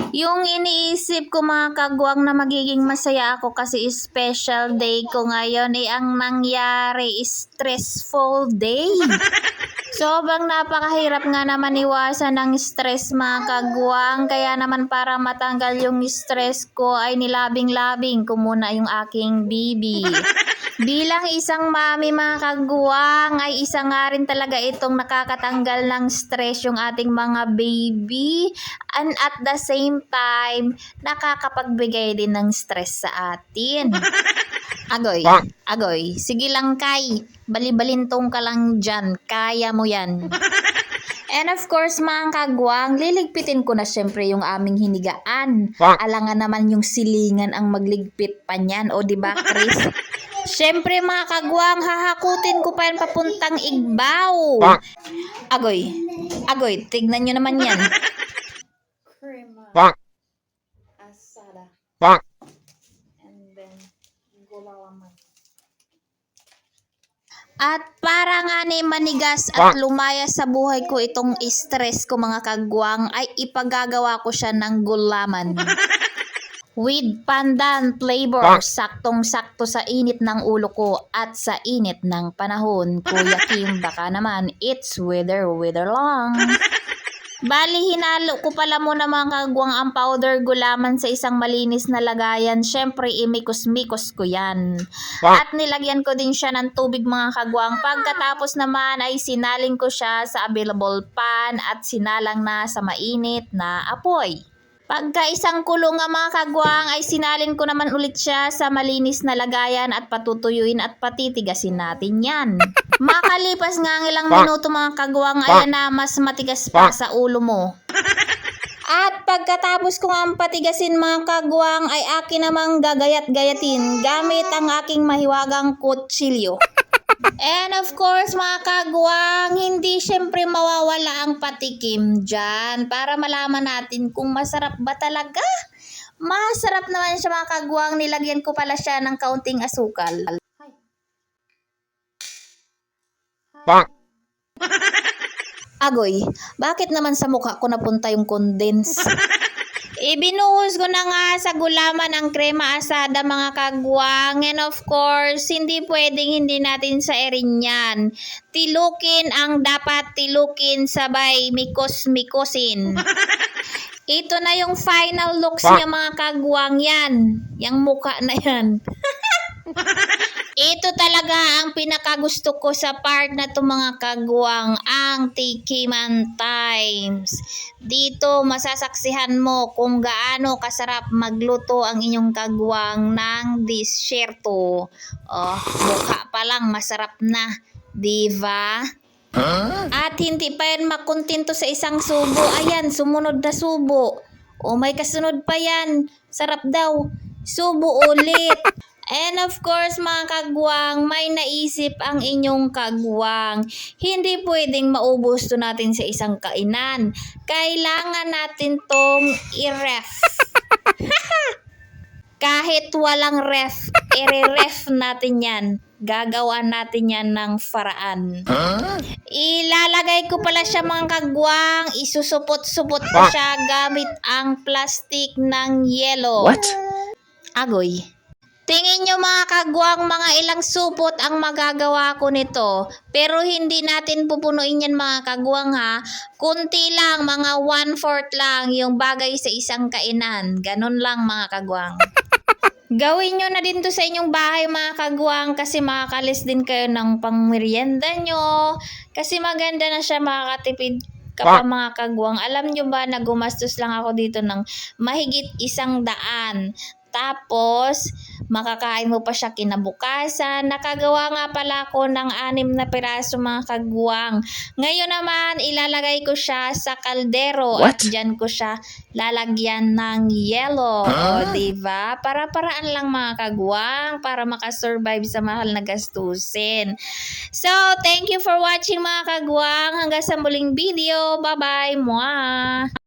Yung iniisip ko mga kagwang na magiging masaya ako kasi special day ko ngayon ang nangyari stressful day. Sobrang napakahirap nga naman iwasan ng stress mga kagwang, kaya naman para matanggal yung stress ko ay nilabing-labing ko muna yung aking bibi. Bilang isang mami mga kagwang ay isa nga rin talaga itong nakakatanggal ng stress yung ating mga baby, and at the same time nakakapagbigay din ng stress sa atin. Agoy, sige lang Kay, balibalintong ka lang dyan, kaya mo yan. And of course mga kagwang, liligpitin ko na syempre yung aming hinigaan. Alangan naman yung silingan ang magligpit pa niyan, o diba Chris? Syempre mga kagwang, hahakutin ko pa yan papuntang Igbaw. Agoy, tignan nyo naman yan. Crema asada. And then gulalaman. At para nga ni manigas at lumaya sa buhay ko itong stress ko mga kagwang, ay ipagagawa ko siya ng gulaman. With pandan flavor, saktong-sakto sa init ng ulo ko at sa init ng panahon. Kuya Kim, baka naman it's weather lang. Bali, hinalo ko pala muna mga kagwang ang powder gulaman sa isang malinis na lagayan. Syempre, imikos-mikos ko yan. At nilagyan ko din siya ng tubig mga kagwang. Pagkatapos naman ay sinaling ko siya sa available pan at sinalang na sa mainit na apoy. Pagka isang kulong nga mga kagwang ay sinalin ko naman ulit siya sa malinis na lagayan at patutuyuin at patitigasin natin yan. Makalipas nga ang ilang minuto mga kagwang, ayan na mas matigas pa sa ulo mo. At pagkatapos ko ang patigasin mga kagwang ay akin namang gagayat-gayatin gamit ang aking mahiwagang kutsilyo. And of course mga kagwang, hindi syempre mawawala ang patikim dyan para malaman natin kung masarap ba talaga. Masarap naman siya mga kagwang, nilagyan ko pala siya ng kaunting asukal. Agoy, bakit naman sa mukha ko napunta yung condense? Ibinuhos ko na nga sa gulaman ang krema asada mga kagwang, and of course, hindi pwedeng hindi natin sa erin yan. Tilukin ang dapat tilukin sabay mikos-mikosin. Ito na yung final looks niya mga kagwang yan. Yang mukha na yan. Ito talaga ang pinakagusto ko sa part na to mga kagwang, ang Tikiman Times. Dito masasaksihan mo kung gaano kasarap magluto ang inyong kagwang ng disyerto. Oh, mukha pa lang masarap na, diba? At hindi pa yan makontento sa isang subo. Ayan, sumunod na subo. O may kasunod pa yan. Sarap daw. Subo ulit. And of course mga kagwang, may naisip ang inyong kagwang. Hindi pwedeng maubos to natin sa isang kainan. Kailangan natin tong i-ref. Kahit walang ref, i-ref natin yan. Gagawa natin yan ng faraan. Ilalagay ko pala siya mga kagwang. Isusupot-supot ko siya gamit ang plastic ng yelo. What? Agoy. Tingin nyo mga kagwang, mga ilang supot ang magagawa ko nito. Pero hindi natin pupunuin yan mga kagwang ha. Kunti lang, mga 1/4 lang yung bagay sa isang kainan. Ganun lang mga kagwang. Gawin nyo na din to sa inyong bahay mga kagwang kasi makakalis din kayo ng pangmerienda nyo. Kasi maganda na siya, makakatipid ka pa mga kagwang. Alam nyo ba na gumastos lang ako dito ng mahigit 100. Tapos, makakain mo pa siya kinabukasan. Nakagawa nga pala ako ng 6 na piraso mga kagwang. Ngayon naman, ilalagay ko siya sa kaldero. What? At dyan ko siya lalagyan ng yelo. O, diba? Para-paraan lang mga kagwang para makasurvive sa mahal na gastusin. So, thank you for watching mga kagwang. Hanggang sa muling video. Bye-bye. Mwah!